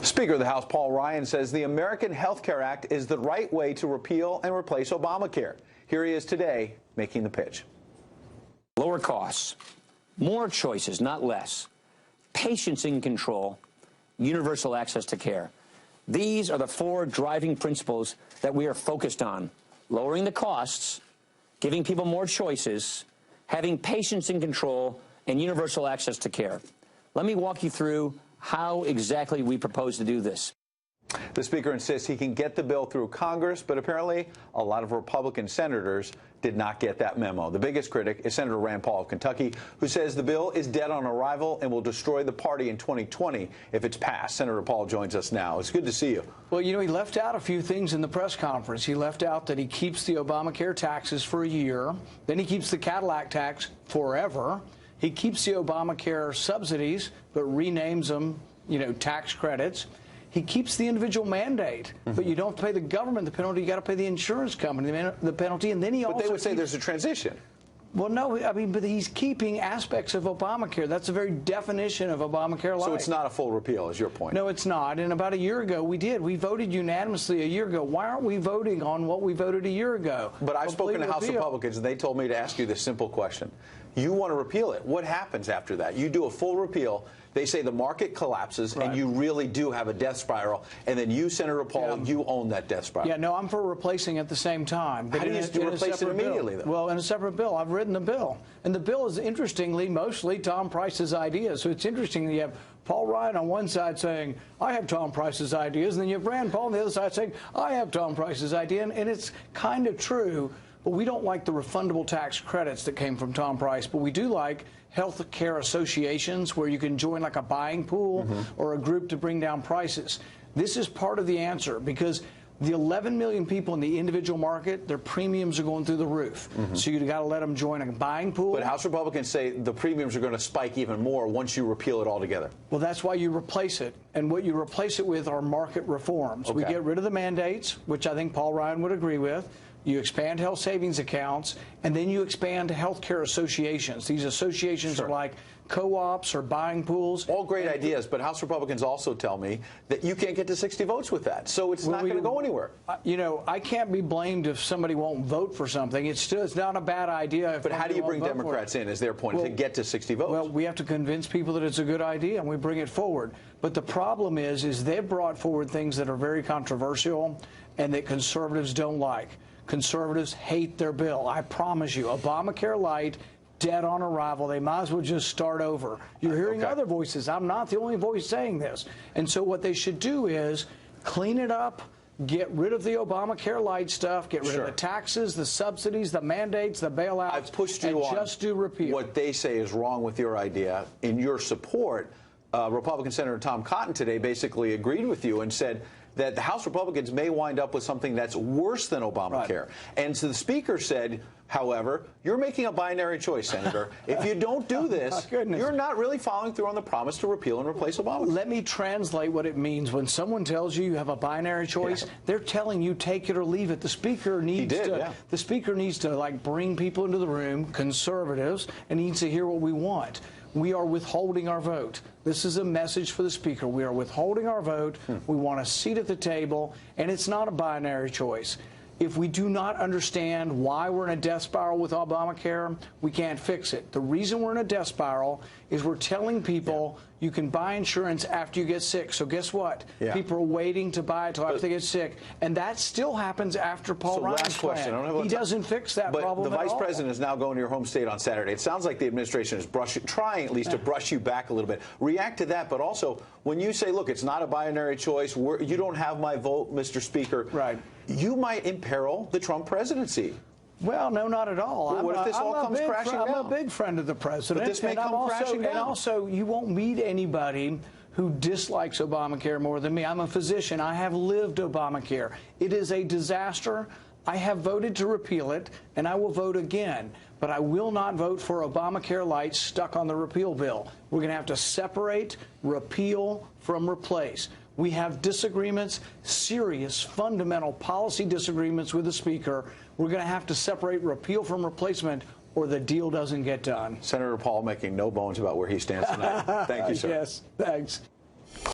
Speaker of the House Paul Ryan says the American Health Care Act is the right way to repeal and replace Obamacare. Here he is today making the pitch. Lower costs, more choices, not less, patients in control, universal access to care. These are the four driving principles that we are focused on: lowering the costs, giving people more choices, having patients in control, and universal access to care. Let me walk you through how exactly we propose to do this. The Speaker insists he can get the bill through Congress, but apparently a lot of Republican senators did not get that memo. The biggest critic is Senator Rand Paul of Kentucky, who says the bill is dead on arrival and will destroy the party in 2020 if it's passed. Senator Paul joins us now. It's good to see you. Well, you know, he left out a few things in the press conference. He left out that he keeps the Obamacare taxes for a year, then he keeps the Cadillac tax forever. He keeps the Obamacare subsidies, but renames them, you know, tax credits. He keeps the individual mandate, but you don't pay the government the penalty. You got to pay the insurance company the penalty, and then he also. But they would say there's a transition. Well, no, I mean, but he's keeping aspects of Obamacare. That's the very definition of Obamacare Light. So it's not a full repeal, is your point? No, it's not. And about a year ago, we did. We voted unanimously a year ago. Why aren't we voting on what we voted a year ago? But I've spoken to House Republicans, and they told me to ask you this simple question. You want to repeal it. What happens after that? You do a full repeal. They say the market collapses, right, and you really do have a death spiral. And then you, Senator Paul, you own that death spiral. Yeah, no, I'm for replacing at the same time. But how do you replace it immediately, though? Well, in a separate bill. I've written the bill. And the bill is, interestingly, mostly Tom Price's ideas. So it's interesting that you have Paul Ryan on one side saying, I have Tom Price's ideas, and then you have Rand Paul on the other side saying, I have Tom Price's idea. And it's kind of true. But we don't like the refundable tax credits that came from Tom Price, but we do like health care associations where you can join like a buying pool or a group to bring down prices. This is part of the answer because the 11 million people in the individual market, their premiums are going through the roof. So you got to let them join a buying pool. But House Republicans say the premiums are going to spike even more once you repeal it altogether. Well, that's why you replace it. And what you replace it with are market reforms. We get rid of the mandates, which I think Paul Ryan would agree with. You expand health savings accounts, and then you expand health care associations. These associations are like co-ops or buying pools. All great ideas, but House Republicans also tell me that you can't get to 60 votes with that, so it's not going to go anywhere. You know, I can't be blamed if somebody won't vote for something. It's not a bad idea. But how do you bring Democrats in, is their point, to get to 60 votes? Well, we have to convince people that it's a good idea, and we bring it forward. But the problem is they've brought forward things that are very controversial and that conservatives don't like. Conservatives hate their bill. I promise you, Obamacare Light, dead on arrival. They might as well just start over. You're hearing other voices. I'm not the only voice saying this. And so what they should do is clean it up, get rid of the Obamacare Light stuff, get rid of the taxes, the subsidies, the mandates, the bailouts, I've pushed you on just do repeal. What they say is wrong with your idea. In your support, Republican Senator Tom Cotton today basically agreed with you and said that the House Republicans may wind up with something that's worse than Obamacare. And so the Speaker said, however, you're making a binary choice, Senator. If you don't do this, you're not really following through on the promise to repeal and replace Obamacare. Let me translate what it means. When someone tells you you have a binary choice, they're telling you take it or leave it. The Speaker needs the Speaker needs to like bring people into the room, conservatives, and needs to hear what we want. We are withholding our vote. This is a message for the Speaker. We are withholding our vote. We want a seat at the table, and it's not a binary choice. If we do not understand why we're in a death spiral with Obamacare, we can't fix it. The reason we're in a death spiral is we're telling people you can buy insurance after you get sick. So guess what? People are waiting to buy it till after they get sick. And that still happens after Paul Ryan's plan. He doesn't fix that problem at all. The Vice President is now going to your home state on Saturday. It sounds like the administration is trying at least to brush you back a little bit. React to that, but also when you say, look, it's not a binary choice, you don't have my vote, Mr. Speaker, you might imperil the Trump presidency. Well, no, not at all. Well, what if this all comes crashing down? I'm a big friend of the president. But this may come crashing down. And also, you won't meet anybody who dislikes Obamacare more than me. I'm a physician. I have lived Obamacare. It is a disaster. I have voted to repeal it, and I will vote again. But I will not vote for Obamacare Light stuck on the repeal bill. We're going to have to separate repeal from replace. We have disagreements, serious, fundamental policy disagreements with the Speaker. We're going to have to separate repeal from replacement or the deal doesn't get done. Senator Paul making no bones about where he stands tonight. Thank you, sir. Yes, thanks.